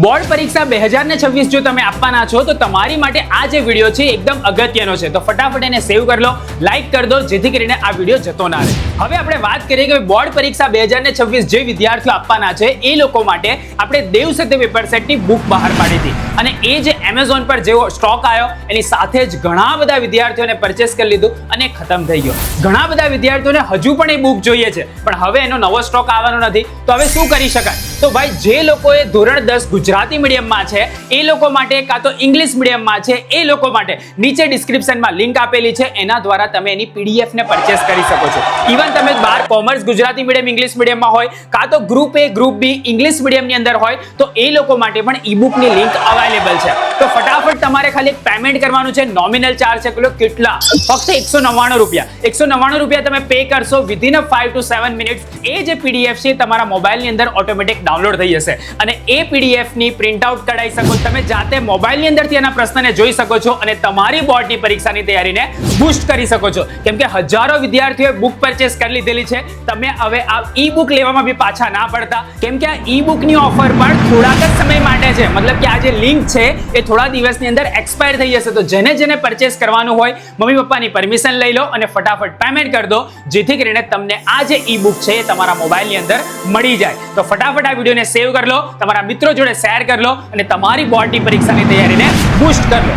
Board પરીક્ષા 2026 જો તમે આપવાના છો તો તમારી માટે આ જે વિડીયો છે એકદમ અગત્યનો છે, તો ફટાફટ એને સેવ કરી લો, લાઈક કરી દો, જેથી કરીને આ વિડીયો જતો ના રહે. હવે આપણે વાત કરીએ કે બોર્ડ પરીક્ષા 2026 જે વિદ્યાર્થીઓ આપવાના છે એ લોકો માટે આપણે દેવ સત્ય પેપર સેટની બુક બહાર પાડી હતી, અને એ જે એમેઝોન પર જેવો સ્ટોક આવ્યો એની સાથે જ ઘણા બધા વિદ્યાર્થીઓને પરચેસ કરી લીધું અને ખતમ થઈ ગયો. ઘણા બધા વિદ્યાર્થીઓને હજુ પણ એ બુક જોઈએ છે, પણ હવે એનો નવો સ્ટોક આવવાનો નથી. તો હવે શું કરી શકાય? તો ભાઈ, જે લોકોએ ધોરણ 10 ગુજરાતી મીડિયમમાં છે એ લોકો માટે, કાં તો ઇંગ્લિશ મીડિયમમાં છે એ લોકો માટે નીચે ડિસ્ક્રિપ્શનમાં લિંક આપેલી છે, એના દ્વારા તમે એની પીડીએફ ને પરચેસ કરી શકો છો. ઇવન તમે બાર કોમર્સ ગુજરાતી મીડિયમ ઇંગ્લિશ મીડિયમમાં હોય, કાં તો ગ્રુપ એ ગ્રુપ બી ઇંગ્લિશ મીડિયમની અંદર હોય, તો એ લોકો માટે પણ ઈ-બુકની લિંક અવેલેબલ છે. તો ફટાફટ તમારે ખાલી એક પેમેન્ટ કરવાનું છે. નોમિનલ ચાર્જ છે કેટલા? ફક્ત 199 રૂપિયા. 199 રૂપિયા તમે પે કરશો, વિધિન 5 to 7 મિનિટ્સ એ જે પીડીએફ છે તમારા મોબાઈલની અંદર ઓટોમેટિક ડાઉનલોડ થઈ જશે, અને એ પીડીએફ ની પ્રિન્ટ આઉટ કઢાઈ શકો. તમે જાતે મોબાઈલની અંદરથી એના પ્રશ્નને જોઈ શકો છો અને તમારી બોર્ડની પરીક્ષાની તૈયારીને બૂસ્ટ કરી શકો છો. કેમ કે હજારો વિદ્યાર્થીઓએ બુક પરચેસ કરી લીધેલી છે. તમે હવે આ ઈ બુક લેવામાં બી પાછા ના પડતા, કેમ કે આ ઈ બુકની ઓફર પણ થોડાક જ સમય માટે છે. મતલબ કે આ જે લિંક છે એ થોડા દિવસની અંદર એક્સપાયર થઈ જશે. તો જેને પરચેસ કરવાનું હોય, મમ્મી પપ્પાની પરમિશન લઈ લો અને ફટાફટ પેમેન્ટ કરી દો, જેથી કરીને તમને આ જે ઈ બુક છે એ તમારા મોબાઈલની અંદર મળી જાય. તો ફટાફટ આ વિડીયોને સેવ કરી લો, તમારા મિત્રો જોડે શેર કરી લો અને તમારી બોર્ડની પરીક્ષાની તૈયારીને બૂસ્ટ કરી લો.